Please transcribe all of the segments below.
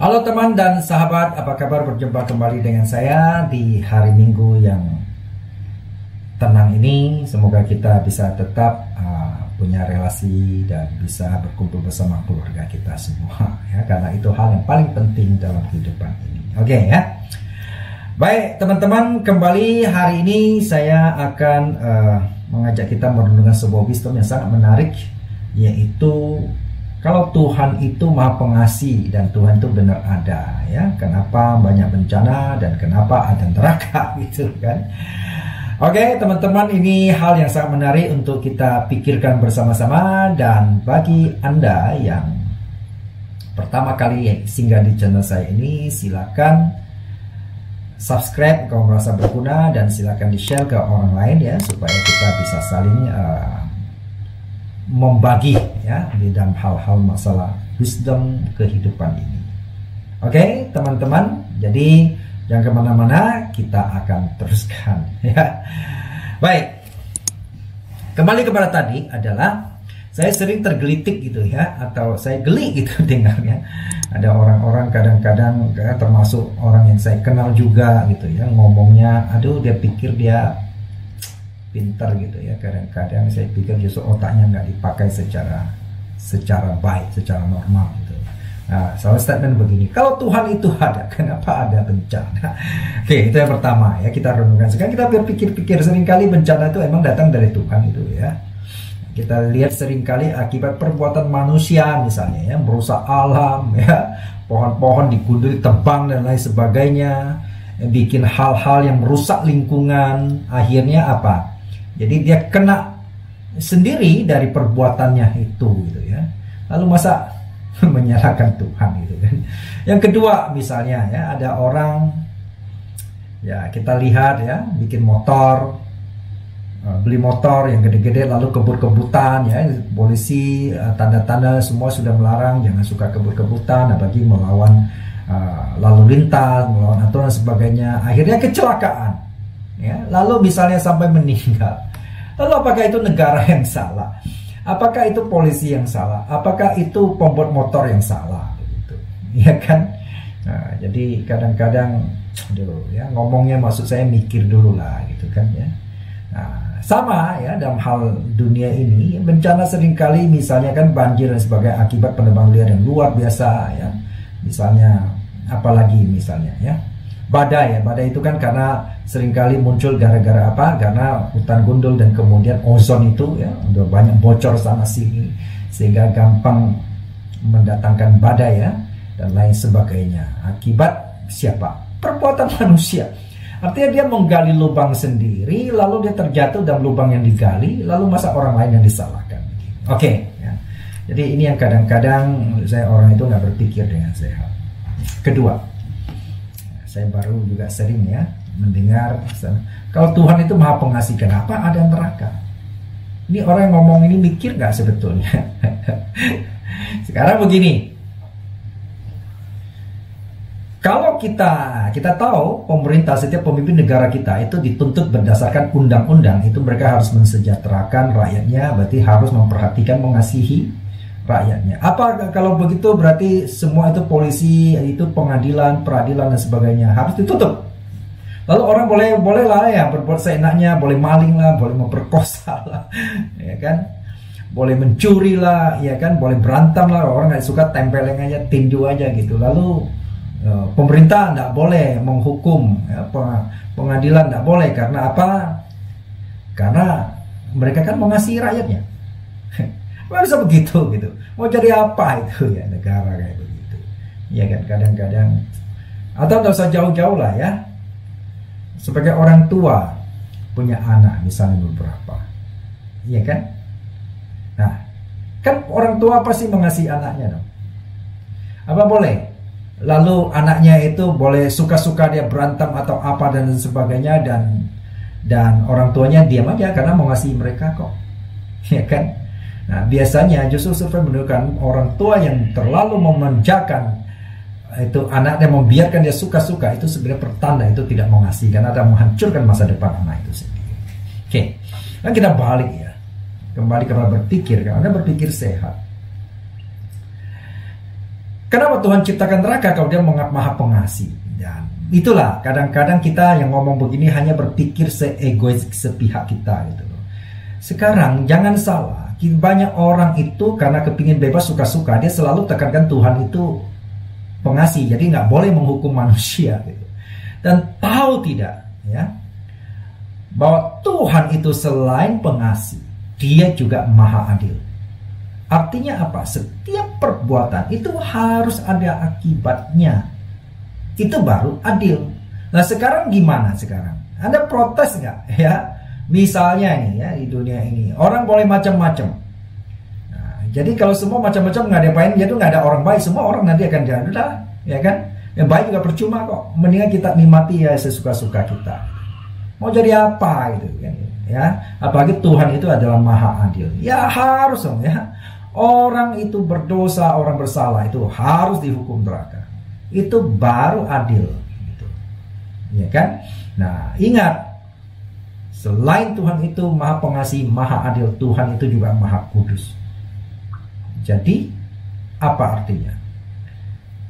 Halo teman dan sahabat, apa kabar? Berjumpa kembali dengan saya di hari Minggu yang tenang ini. Semoga kita bisa tetap punya relasi dan bisa berkumpul bersama keluarga kita semua ya, karena itu hal yang paling penting dalam kehidupan ini. Oke ya. Baik teman-teman, kembali hari ini saya akan mengajak kita merenungkan sebuah wisdom yang sangat menarik, yaitu kalau Tuhan itu Maha Pengasih dan Tuhan itu benar ada, ya, kenapa banyak bencana dan kenapa ada neraka gitu kan? Oke teman-teman, ini hal yang sangat menarik untuk kita pikirkan bersama-sama. Dan bagi Anda yang pertama kali singgah di channel saya ini, silakan subscribe kalau merasa berguna dan silakan di-share ke orang lain ya, supaya kita bisa saling membagi ya di dalam hal-hal masalah wisdom kehidupan ini. Oke teman-teman, jadi jangan kemana-mana, kita akan teruskan ya. Baik, kembali kepada tadi adalah saya sering tergelitik gitu ya, atau saya geli gitu dengarnya ada orang-orang kadang-kadang termasuk orang yang saya kenal juga gitu ya, ngomongnya aduh dia pikir dia pintar gitu ya, kadang-kadang saya pikir justru otaknya nggak dipakai secara baik, secara normal gitu. Nah, soal statement begini, kalau Tuhan itu ada, kenapa ada bencana? Oke, itu yang pertama ya, kita renungkan. Sekarang kita berpikir-pikir, seringkali bencana itu emang datang dari Tuhan itu ya. Kita lihat seringkali akibat perbuatan manusia misalnya ya, merusak alam ya, pohon-pohon digundul, ditebang dan lain sebagainya, bikin hal-hal yang merusak lingkungan. Akhirnya apa? Jadi dia kena sendiri dari perbuatannya itu gitu ya. Lalu masa menyalahkan Tuhan gitu kan. Yang kedua misalnya ya, ada orang ya, kita lihat ya, bikin motor, beli motor yang gede-gede lalu kebut-kebutan ya. Polisi tanda-tanda semua sudah melarang, jangan suka kebut-kebutan, apalagi melawan lalu lintas, melawan aturan dan sebagainya. Akhirnya kecelakaan ya, lalu misalnya sampai meninggal. Lalu apakah itu negara yang salah? Apakah itu polisi yang salah? Apakah itu pembuat motor yang salah? Begitu, ya kan? Nah, jadi kadang-kadang, ya ngomongnya maksud saya mikir dulu lah, gitu kan ya. Nah, sama ya dalam hal dunia ini, bencana seringkali misalnya kan banjir dan sebagainya akibat penebangan liar yang luar biasa ya. Misalnya apalagi misalnya ya, badai ya, badai itu kan karena seringkali muncul gara-gara apa? Karena hutan gundul dan kemudian ozon itu ya udah banyak bocor sana sini sehingga gampang mendatangkan badai ya dan lain sebagainya. Akibat siapa? Perbuatan manusia. Artinya dia menggali lubang sendiri, lalu dia terjatuh dalam lubang yang digali, lalu masa orang lain yang disalahkan. Oke ya. Jadi ini yang kadang-kadang saya orang itu nggak berpikir dengan sehat. Kedua, saya baru juga sering ya mendengar, kalau Tuhan itu Maha Pengasih, kenapa ada neraka? Ini orang yang ngomong ini mikir nggak sebetulnya? Sekarang begini, kalau kita tahu pemerintah, setiap pemimpin negara kita itu dituntut berdasarkan undang-undang, itu mereka harus mensejahterakan rakyatnya, berarti harus memperhatikan, mengasihi rakyatnya. Apa kalau begitu berarti semua itu polisi, itu pengadilan, peradilan dan sebagainya harus ditutup. Lalu orang boleh lah ya berbuat seenaknya, boleh maling lah, boleh memperkosa lah, ya kan, boleh mencuri lah, ya kan, boleh berantem lah, orang nggak suka tempeleng aja, tinju aja gitu. Lalu pemerintah nggak boleh menghukum, ya, pengadilan nggak boleh, karena apa? Karena mereka kan mengasihi rakyatnya. Nggak bisa begitu gitu. Mau jadi apa itu ya negara kayak begitu? Ya kan, kadang-kadang, atau nggak usah jauh-jauh lah ya. Sebagai orang tua punya anak misalnya beberapa, iya kan? Nah, kan orang tua pasti mengasihi anaknya dong. Apa boleh? Lalu anaknya itu boleh suka-suka dia berantem atau apa dan sebagainya, dan orang tuanya diam aja karena mengasihi mereka kok, ya kan? Nah, biasanya justru survei menunjukkan orang tua yang terlalu memanjakan itu anaknya, membiarkan dia suka-suka, itu sebenarnya pertanda itu tidak mengasihi, karena ada menghancurkan masa depan anak itu sendiri. Oke, dan kita balik ya, kembali kepada berpikir, karena berpikir sehat. Kenapa Tuhan ciptakan neraka kalau dia maha pengasih? Dan itulah kadang-kadang kita yang ngomong begini hanya berpikir seegois sepihak kita gitu loh. Sekarang jangan salah, banyak orang itu karena kepingin bebas suka-suka, dia selalu tekankan Tuhan itu pengasih, jadi nggak boleh menghukum manusia gitu. Dan tahu tidak ya, bahwa Tuhan itu selain pengasih, dia juga maha adil. Artinya apa? Setiap perbuatan itu harus ada akibatnya. Itu baru adil. Nah sekarang gimana sekarang? Anda protes nggak? Ya, misalnya ini ya, di dunia ini orang boleh macam-macam. Nah, jadi kalau semua macam-macam nggak ada apain, jadi nggak ada orang baik. Semua orang nanti akan jadi udah, ya kan? Yang baik juga percuma kok. Mendingan kita nikmati ya sesuka-suka kita. Mau jadi apa gitu kan? Ya, apalagi Tuhan itu adalah maha adil. Ya harus dong ya. Orang itu berdosa, orang bersalah itu harus dihukum neraka. Itu baru adil gitu. Ya kan? Nah, ingat, selain Tuhan itu maha pengasih, maha adil, Tuhan itu juga maha kudus. Jadi, apa artinya?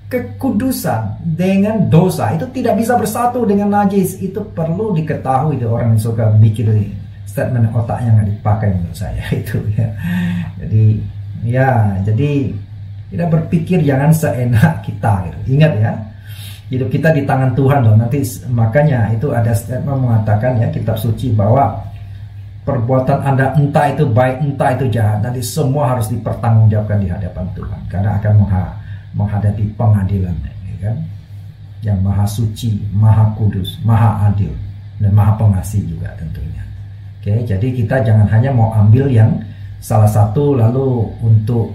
Kekudusan dengan dosa itu tidak bisa bersatu dengan najis. Itu perlu diketahui di orang yang suka bikin statement otaknya nggak dipakai menurut saya itu ya. Jadi kita berpikir jangan seenak kita gitu. Ingat ya, hidup kita di tangan Tuhan loh. Nanti makanya itu ada statement mengatakan ya, kitab suci, bahwa perbuatan Anda entah itu baik entah itu jahat, nanti semua harus dipertanggungjawabkan di hadapan Tuhan, karena akan menghadapi pengadilan ya kan? Yang maha suci, maha kudus, maha adil, dan maha pengasih juga tentunya. Oke, jadi kita jangan hanya mau ambil yang salah satu lalu untuk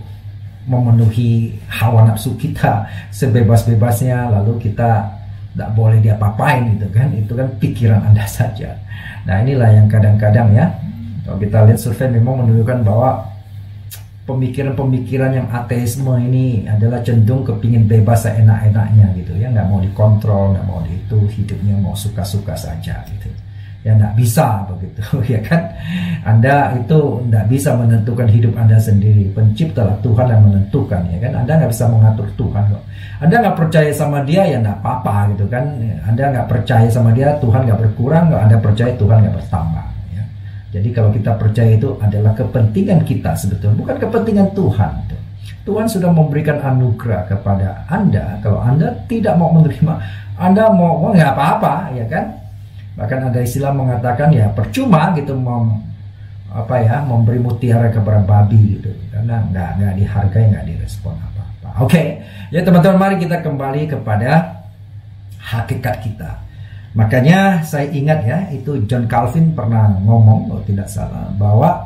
memenuhi hawa nafsu kita sebebas-bebasnya, lalu kita tidak boleh diapa-apain gitu kan. Itu kan pikiran Anda saja. Nah inilah yang kadang-kadang ya, kalau kita lihat survei memang menunjukkan bahwa pemikiran-pemikiran yang ateisme ini adalah cenderung kepingin bebas seenak-enaknya gitu ya, nggak mau dikontrol, nggak mau itu, hidupnya mau suka-suka saja gitu. Ya nggak bisa begitu ya kan. Anda itu nggak bisa menentukan hidup Anda sendiri. Penciptalah Tuhan yang menentukan ya kan. Anda nggak bisa mengatur Tuhan kok. Anda nggak percaya sama dia ya nggak apa-apa gitu kan. Anda nggak percaya sama dia, Tuhan nggak berkurang. Nggak Anda percaya, Tuhan nggak bertambah ya. Jadi kalau kita percaya itu adalah kepentingan kita sebetulnya, bukan kepentingan Tuhan. Tuhan sudah memberikan anugerah kepada Anda. Kalau Anda tidak mau menerima, Anda mau nggak apa-apa ya kan. Bahkan ada istilah mengatakan ya percuma gitu memberi mutiara kepada babi gitu, karena nggak dihargai, nggak direspon apa-apa. Oke, ya teman-teman, mari kita kembali kepada hakikat kita. Makanya saya ingat ya, itu John Calvin pernah ngomong kalau tidak salah, bahwa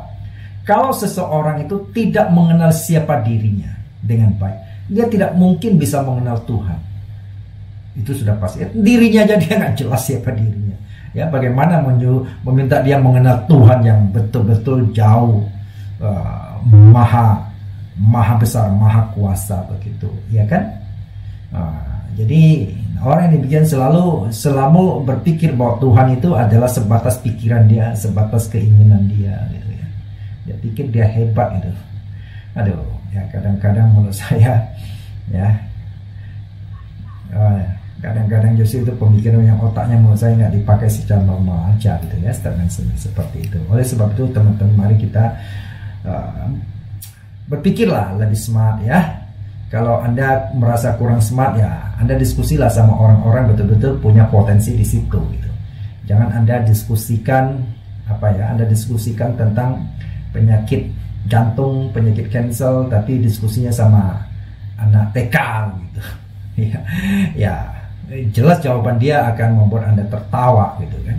kalau seseorang itu tidak mengenal siapa dirinya dengan baik, dia tidak mungkin bisa mengenal Tuhan. Itu sudah pasti. Dirinya aja dia nggak jelas siapa dirinya. Ya, bagaimana meminta dia mengenal Tuhan yang betul-betul jauh, maha besar, maha kuasa begitu, ya kan? Jadi orang yang demikian selalu berpikir bahwa Tuhan itu adalah sebatas pikiran dia, sebatas keinginan dia, gitu ya. Dia pikir dia hebat gitu. Aduh, ya kadang-kadang menurut saya, ya. Kadang-kadang justru itu pemikiran yang otaknya menurut saya nggak dipakai secara normal aja gitu ya, statement seperti itu. Oleh sebab itu teman-teman, mari kita berpikirlah lebih smart ya. Kalau Anda merasa kurang smart ya, Anda diskusilah sama orang-orang betul-betul punya potensi di situ gitu. Jangan Anda diskusikan Anda diskusikan tentang penyakit jantung, penyakit cancel, tapi diskusinya sama anak TK gitu. Ya. Jelas jawaban dia akan membuat Anda tertawa gitu kan.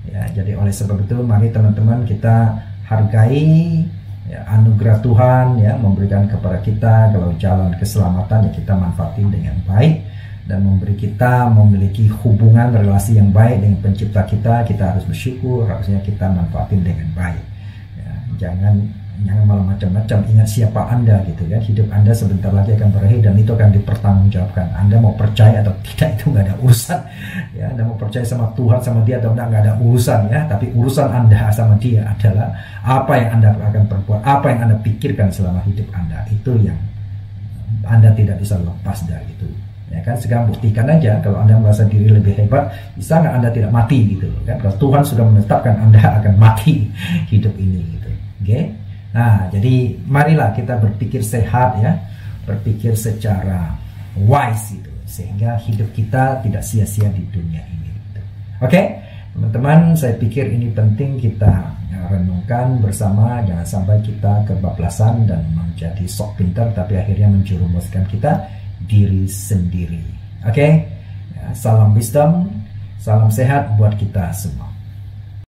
Ya, jadi oleh sebab itu mari teman-teman kita hargai ya, anugerah Tuhan ya, memberikan kepada kita kalau jalan keselamatan ya kita manfaatin dengan baik, dan memberi kita memiliki hubungan relasi yang baik dengan pencipta kita harus bersyukur, harusnya kita manfaatin dengan baik. Ya, jangan malah macam-macam. Ingat siapa Anda gitu kan. Hidup Anda sebentar lagi akan berakhir dan itu akan dipertanggungjawabkan. Anda mau percaya atau tidak itu nggak ada urusan ya. Anda mau percaya sama Tuhan, sama dia atau nggak ada urusan ya. Tapi urusan Anda sama dia adalah apa yang Anda akan perbuat, apa yang Anda pikirkan selama hidup Anda. Itu yang Anda tidak bisa lepas dari itu. Ya kan, sekarang buktikan aja kalau Anda merasa diri lebih hebat, bisa nggak Anda tidak mati gitu kan? Kalau Tuhan sudah menetapkan Anda akan mati hidup ini gitu. Oke? Nah, jadi marilah kita berpikir sehat ya, berpikir secara wise gitu, sehingga hidup kita tidak sia-sia di dunia ini gitu. Oke? Teman-teman, saya pikir ini penting kita renungkan bersama, jangan sampai kita kebablasan dan menjadi sok pintar tapi akhirnya menjerumuskan kita diri sendiri. Oke? Ya, salam wisdom, salam sehat buat kita semua.